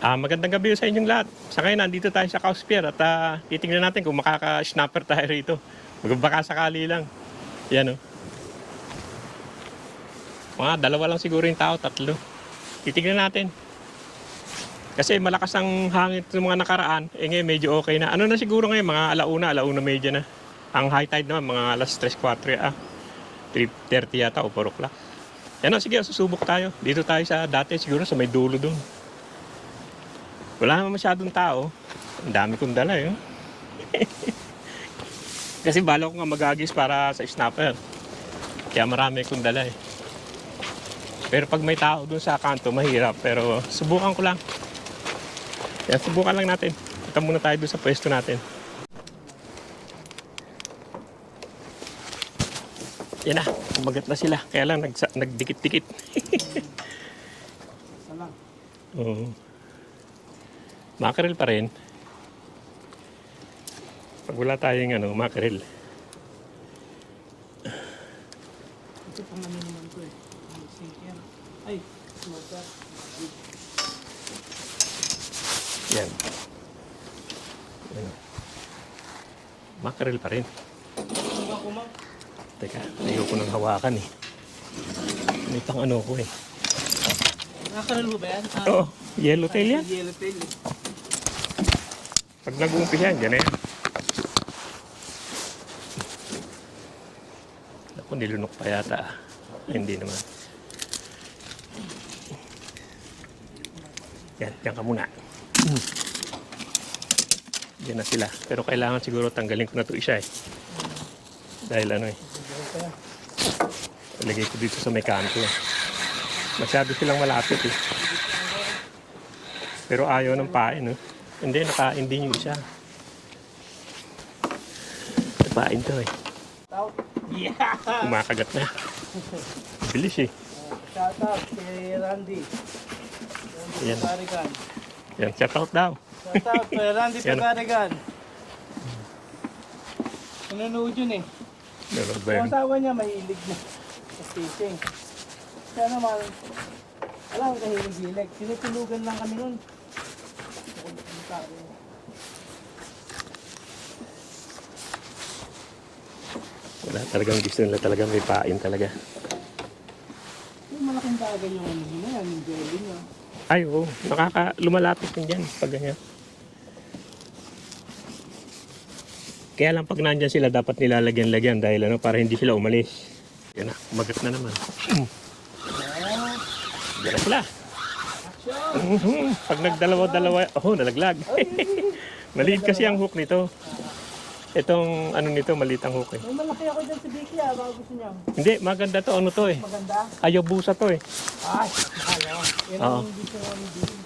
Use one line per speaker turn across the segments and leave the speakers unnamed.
Magandang gabi sa inyong lahat. Sa ngayon, nandito tayo sa Cows Pier at titingnan natin kung makaka-snapper tayo rito. Baka sakali lang. Yan o. Mga dalawa lang siguro yung tao, tatlo. Titingnan natin. Kasi malakas ang hangin ng mga nakaraan. Ngayon medyo okay na. Ano na siguro ngayon, mga alauna medya na. Ang high tide naman, mga alas 3:04, 3:30 yata o 4 o'clock. Yan o, sige, susubok tayo. Dito tayo sa dati, siguro sa may dulo doon. Wala naman masyadong tao. Ang dami kong dala yun. Kasi bala ko nga magagis para sa snapper. Kaya marami kong dala eh. Pero pag may tao dun sa kanto, mahirap. Pero subukan ko lang. Kaya subukan lang natin. Punta muna tayo dun sa pwesto natin. Yan na, kumagat na sila. Kaya lang nagdikit-dikit. Oo. Mackerel pa rin. Pag wala tayong mackerel.
Ito pang naman ko eh. Sinker. Ay, smoker.
Yan. Yan. Mackerel pa rin. Teka, ayoko nang hawakan eh. May pang ko eh.
Mackerel mo ba yan?
Oo, yellowtail yan.
Yellowtail eh.
Pag nag-uumpisa yan, dyan na yan. Ako, nilunok pa yata. Hindi naman. Yan, yan ka muna. Yan na sila. Pero kailangan siguro tanggalin ko na ito isa eh. Dahil ilagay ko dito sa may kanto. Masyado silang malapit eh. Pero ayaw ng pain eh. Hindi, nakain din yung isa. Napain to eh.
Yeah!
Kumakagat na. Bilis eh.
Shout out kay Randy.
Yan.
Pagarigan.
Yan, shout out daw.
Shout out kay Randy
Yan.
Pagarigan. Nanonood yun eh.
Meron ba
Ang
yun?
asawa niya mahilig na sa fishing. Kaya naman, alam ko kahilig-hilig. Tinutulugan lang kami nun.
Wala, talagang gusto nila talaga may pain talaga.
Yung malaking bagay yung ano yun yan, yung jelly nyo.
Ay, oo. Lumalapit din dyan pag ganyan. Kaya lang pag nandyan sila, dapat nilalagyan-lagyan dahil para hindi sila umalis. Yan na, kumagat na naman. Yan na sila. Pag nagdalawa-dalawa, nalaglag. Maliit kasi ang hook nito. Itong nito, maliit ang hook eh.
May malaki ako dyan sa Biki baka gusto niyo.
Hindi, maganda to. Ano to eh?
Maganda?
Hayabusa to eh.
Ay, mahal. Yan
Oo.
ang gusto ko ni Biki.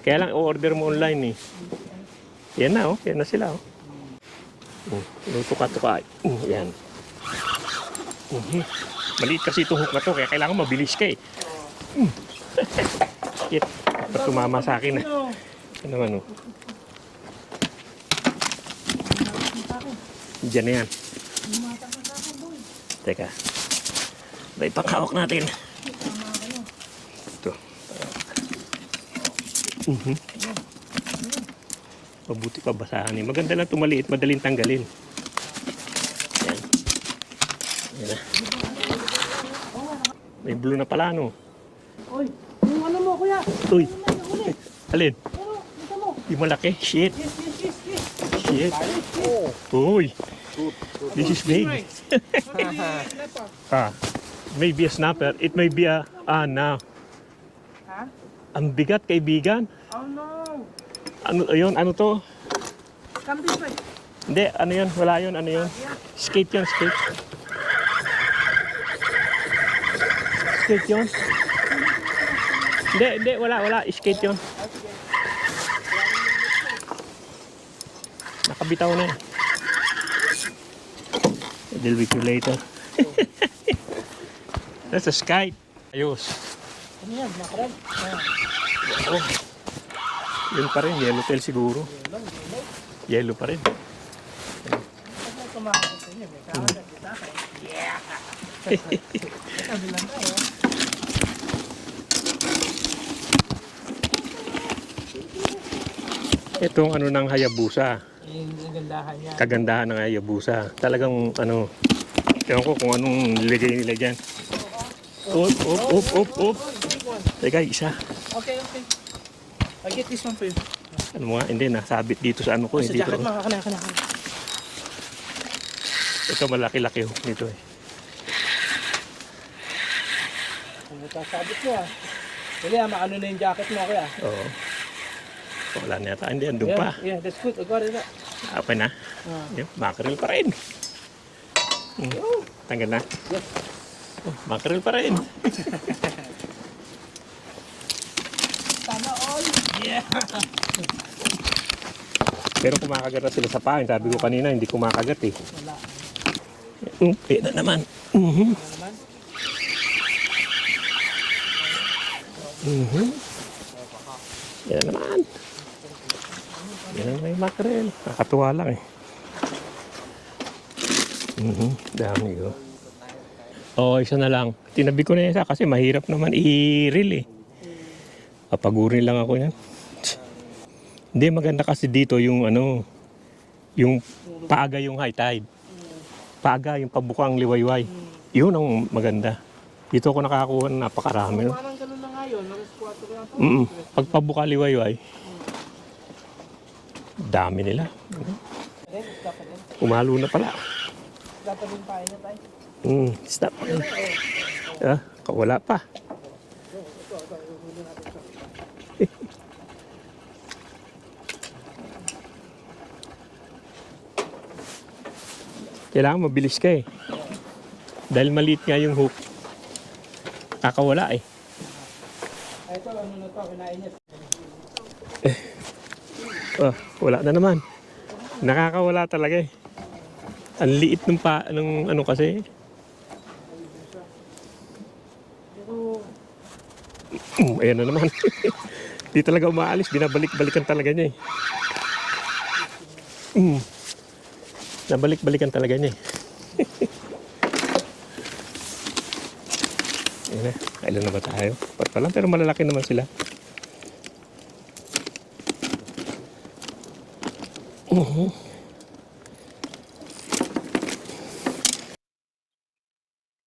Kaya lang, o-order mo online eh. Yan na oh. Yan na sila oh. Tuka-tuka. Yan. Maliit kasi itong hook na to. Kaya kailangan mabilis ka eh. Shit. Pag tumama sa akin. Ano naman oh. Diyan na yan. Teka. May pakahawak natin. Ito. Mabuti pa basahan eh. Maganda lang tumaliit. Madaling tanggalin. Yan. Yan na. May blue na pala no.
Uy, yung ano mo kuya?
Uy. Alin?
Ano? Ito mo?
Yung malaki. Shit.
Yes.
Shit. Uy. This is big. Maybe a snapper. It may be a... now.
Ha?
Ang bigat, kaibigan.
Oh no!
Ano yun? Ano to?
Kambing pa.
Hindi, ano yun? Wala yun. Ano yun? Skate yun, skate. Skate yun? Hindi, wala. Skate yun. Nakabitaw na eh. Deal with you later. That's a skate. Ayos.
Ano yan? Mackerel?
Oh. Yun pa rin, yellowtail siguro. Yellow pa rin.
Pag may kumakot sa inyo, may kakagat kita. Yeah! Kabilang tayo.
Itong ano ng Hayabusa.
Yung gandahan niya.
Kagandahan ng Hayabusa. Talagang ano, ewan ko kung anong nilagay nila dyan. Up. Teka, isa.
Okay. I get this one for you.
Ano mo nga, hindi, nasabit dito sa ano ko.
Sa
Dito.
jacket mo, kana.
Ito malaki-laki dito eh.
Ano sabit mo ah? Dali maano na yung jacket mo kaya?
Oo. Wala na yata. Hindi, andun pa.
Yeah, that's good. I got it.
Okay na. Yun, mackerel pa rin. Tanggal na?
Yes.
Mackerel pa rin.
Sana all. Yeah.
Pero kumakagat na sila sa pain. Sabi ko kanina, hindi kumakagat eh.
Wala.
Yan na naman.
Ano naman?
Yan na naman. Yan na naman yung mackerel. Nakakatuwa lang eh. Dami ko. Oo, isa na lang. Tinabi ko na isa kasi mahirap naman i-reel eh. Papagurin lang ako yan. Hindi, maganda kasi dito yung ano, yung paaga yung high tide. Paaga yung pabukang liwayway. Yun ang maganda. Dito ako nakakakuha ng napakarami.
Parang ganun na nga yun. Nag-squat ko lang.
Pag pabuka liwayway, dami nila. Umalo na pala.
Dapat din pain na tayo.
Stop. Wala pa. Kailangan mabilis ka eh. Dahil maliit nga yung hook. Kakawala eh.
Ito, ano na to? Kinain niya.
Wala na naman. Nakakawala talaga eh. Ang liit ng ano kasi. Ayan na naman. Di talaga umaalis. Binabalik-balikan talaga niya eh. Nabalik-balikan talaga niya eh. Ayan na. Kailan na ba tayo? Pat pa lang pero malalaki naman sila.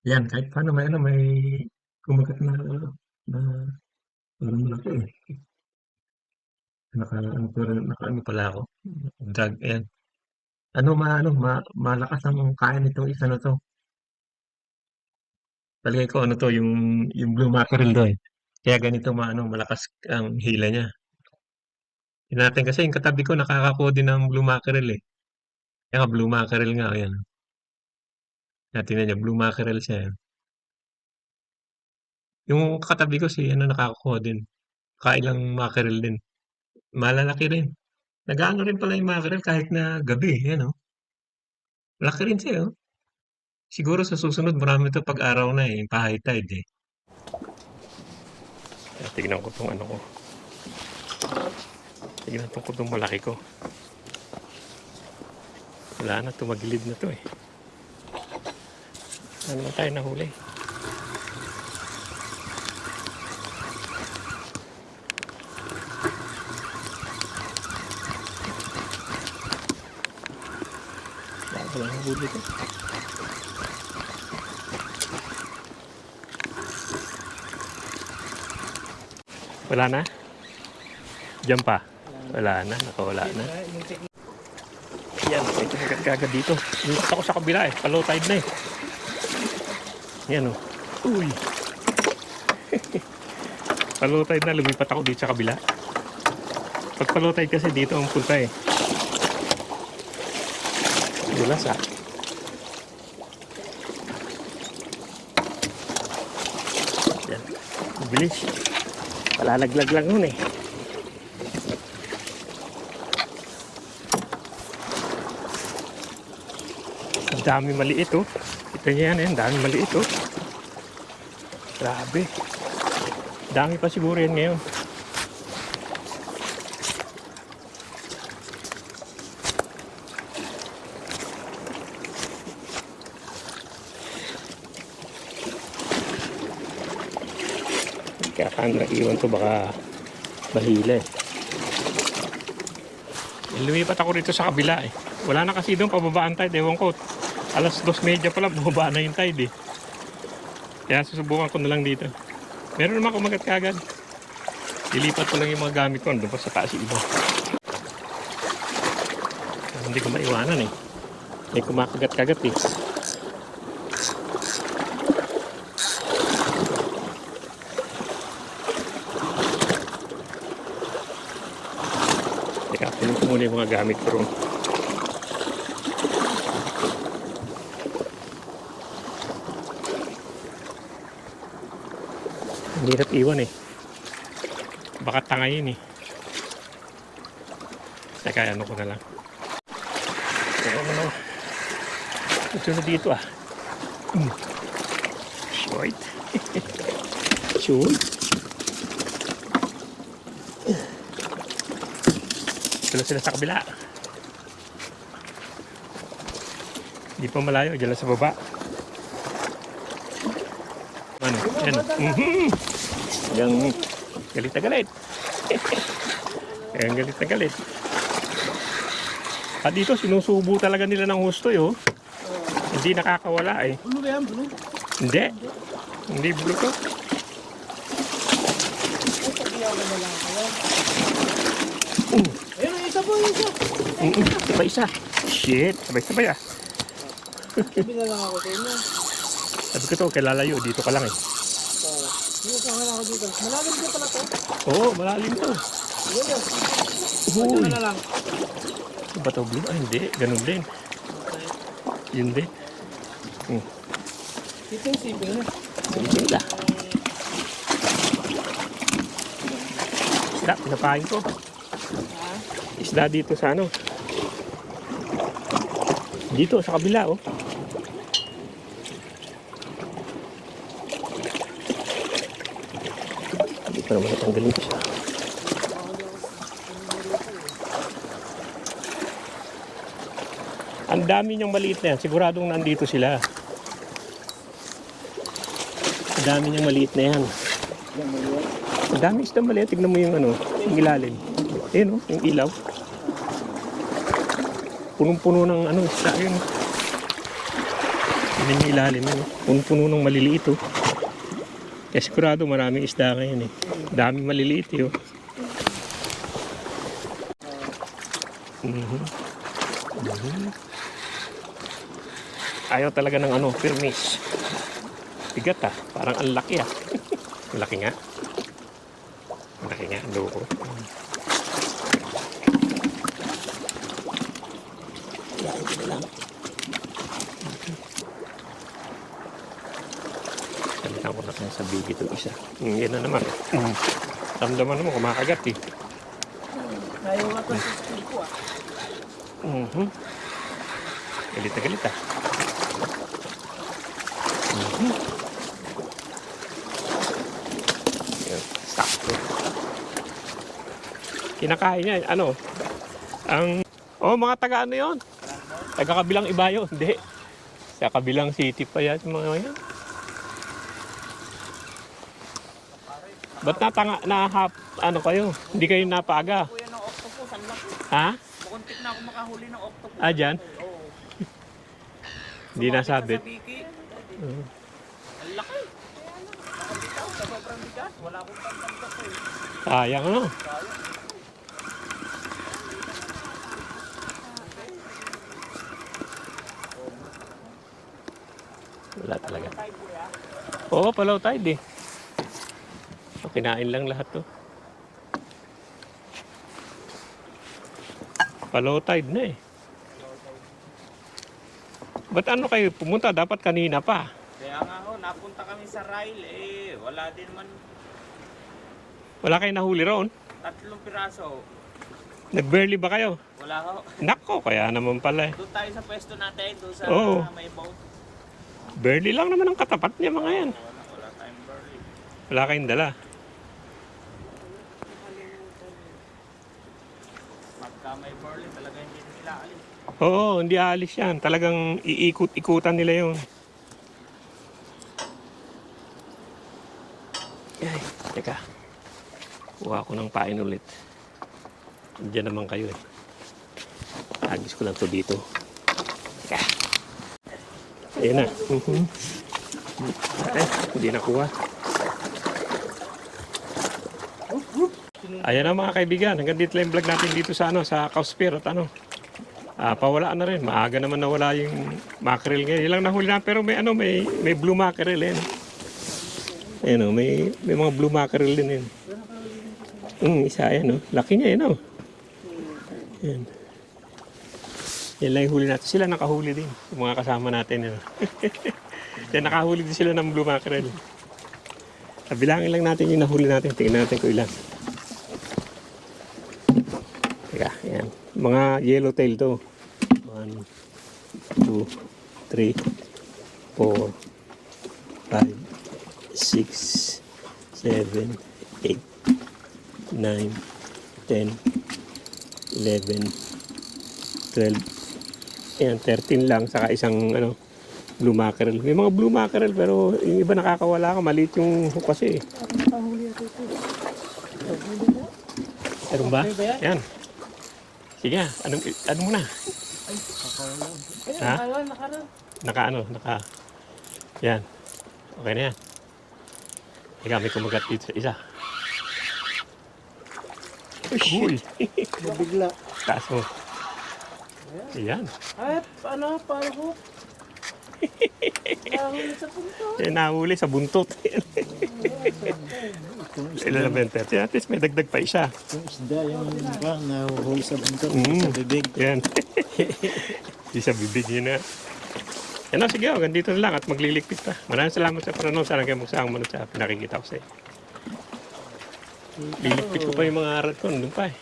Yan, kahit paano may kumagat na malaki eh. Naka ano pala ako. Drag, ayan. Malakas ang kain nitong isa na to. Palagay ko ano to, yung blue mackerel to eh. Kaya ganito malakas ang hila niya. Tingnan natin kasi yung katabi ko nakakakuha din ng blue mackerel eh. Kaya nga blue mackerel nga, ayan. Tingnan niyo, blue mackerel siya. Yung katabi ko si nakakakuha din. Kailang mackerel din. Malalaki rin. Nag-aano rin pala yung mackerel kahit na gabi, yan oh. Laki rin siya oh. Siguro sa susunod marami ito pag araw na eh, pa-high tide eh. Tignan ko itong ano ko. Tignan ko itong malaki ko. Wala na, tumagilid na to eh. Ano na tayo nahuli? Wala na huli ko. Wala na? Diyan pa? Wala na, nakawala na. Yan, ito kagad dito. Lumipat ako sa kabila eh, low tide na eh. Yan o. Uy! Low tide na, lumipat ako dito sa kabila. Pag low tide kasi dito ang punta eh. Dulas ah. Yan, mabilis. Palalaglag lang nun eh. Ang dami maliit oh. Kita niyo yan eh, ang dami maliit oh. Grabe. Dami pa siguro yan ngayon. Kaya paano naiwan to baka mahila eh. Lumipat ako rito sa kabila eh. Wala na kasi doon pababaan tide. Ewan ko. Alas 2:30 pala, bumaba na yung tide eh. Kaya susubukan ko na lang dito. Meron naman kumagat kagad. Lilipat ko lang yung mga gamit ko. Doon pa sa taas yung iba. Hindi ko maiwanan eh. May kumakagat-kagat eh. Teka, punin ko muna yung mga gamit ko ron. Hindi hirap iwan eh. Baka tangayin eh. Teka, ano ko na lang. Teka mo na. Ito na dito ah. Short. Short. Sila sa kabila. Hindi pa malayo. Diyan lang sa baba. Ano? Yan. Yang galit na galit. Yang galit na galit. At dito, sinusubo talaga nila ng husto oh. Hindi nakakawala eh.
Blue ba yan? Blue?
Hindi. Hindi blue to.
Ay, sabiyawan na lang kayo. Ayun, isa po, isa.
Sabay-isa. Shit. Sabay-sabay ah.
Sabi na lang ako sa inyo.
Sabi ko to, kay lalayo. Dito ka lang eh.
Hindi ko na ako dito. Malalim ka pala to.
Oo, malalim to.
Yun yun.
Uy.
Ito na lang.
Ano ba to blue? Ah, hindi. Ganun din. Yun din.
Ito yung siping na.
Isda. Isda, pinapain ko.
Ha?
Isda dito sa ano. Dito, sa kabila, oh. Hindi pa naman natanggalin ko siya. Ang dami niyang maliit na yan. Siguradong nandito sila. Ang dami niyang maliit na yan. Ang dami isda maliit. Tignan mo yung ano, yung ilalim. Ayun, oh, yung ilaw. Punong-puno ng ano, isda yun. Yan yung ilalim yun. Punong-puno ng maliliit oh. Kaya sigurado maraming isda ngayon eh. Daming maliliit eh oh. Ayaw talaga ng ano, firmis. Bigat ah, parang ang laki ah. Ang laki nga. Ang laki nga, ang loko. Kalitan ko na kaya sa big ito isa. Yan na naman. Ramdaman mo, kumakagat eh.
Ayaw nga to sa school ko ah.
Galit na galit ah. Yan, sakto. Kinakain niya, ano? Ang, mga taga ano yun? Taga kabilang Ibayo, hindi. Sa kabilang city pa yan, mga yan. Ba't ano kayo? Hindi kayo napaaga?
Kuya ng octopus, ang laki.
Ha?
Bukuntik na ako makahuli ng octopus.
Ah, dyan?
Oo.
Hindi nasabit.
Sa biki. Ang laki. Nakabitaw, sa sobrang bigat. Wala akong pagtanggap eh.
Sayang ano? Wala talaga. Oo, palaw tide eh. So, kinain lang lahat to. Palaw tide na eh. Ba't ano kayo pumunta? Dapat kanina pa.
Kaya nga ho, napunta kami sa Ryle eh. Wala din man
Wala kayong nahuli roon?
3 piraso.
Nag-barley ba kayo?
Wala ho.
Nako, kaya naman pala eh.
Doon tayo sa pwesto natin, doon sa
Oo.
may boat.
Barley lang naman ang katapat niya mga yan.
Wala tayong barley.
Wala kayong dala.
Pagka may barley, talaga hindi nila alis.
Oo, hindi aalis yan. Talagang iikot-ikutan nila yun. Ay, teka. Kuha ko ng pain ulit. Diyan naman kayo eh. Agis ko lang to dito. Teka. Ayan na. Ay, hindi nakuha. Ayan na mga kaibigan. Hanggang dito lang yung vlog natin dito sa sa Cowsphere at pawala na rin. Maaga naman nawala yung mackerel ngayon. Ilang nahuli na pero may blue mackerel eh. Ayan may mga blue mackerel din eh. Isa ayan Laki niya yun Ayan. Yan lang yung huli natin. Sila nakahuli din. Yung mga kasama natin Yan nakahuli din sila ng blue mackerel. Bilangin lang natin yung nahuli natin. Tingnan natin kung ilan. Teka, yan. Mga yellowtail to. 1, 2, 3, 4, 5, 6, 7, 8, 9, 10, 11, 12. Ayan, 13 lang. Saka isang blue mackerel. May mga blue mackerel pero yung iba nakakawala ka. Maliit yung hook kasi eh.
Nakahuli ako ito.
Meron ba? Yan. Sige, ano muna? Ha? Naka. Yan. Okay na yan. Ika, may kumagat dito sa isa. Uy!
Mabigla.
Taas mo. Ayan.
Ay, paano ko? Nahuli sa punto.
Nahuli sa buntot. Ilan na ba yung 30? At least may dagdag pa isa.
Yung isda, yung nahuhuli sa buntot,
Mm.
sa bibig.
Yan. Di sa bibig yun na. Yan sige, hanggang dito na lang at magliligpit pa. Maraming salamat sa panonood. Sana kayo magsama manood sa pinakikita ko sa iyo. Liligpit ko pa yung mga arat ko. Nandun pa eh.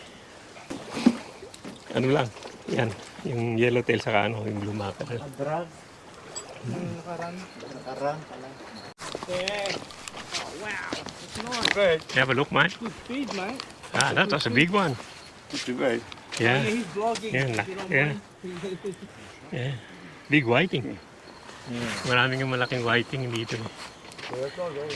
Ano lang. Yan. Yung yellowtail saka yung blue mackerel.
Drag,
Nakarang.
nakarang pala.
Okay. Oh, wow. It's not.
Big,
You have a look, man?
Good feed, mate.
That was a big one.
not too big.
Yeah.
He's vlogging.
Yeah,
if you don't
yeah.
mind.
Yeah. Big whiting. Maraming yung malaking whiting dito eh.
That's all good.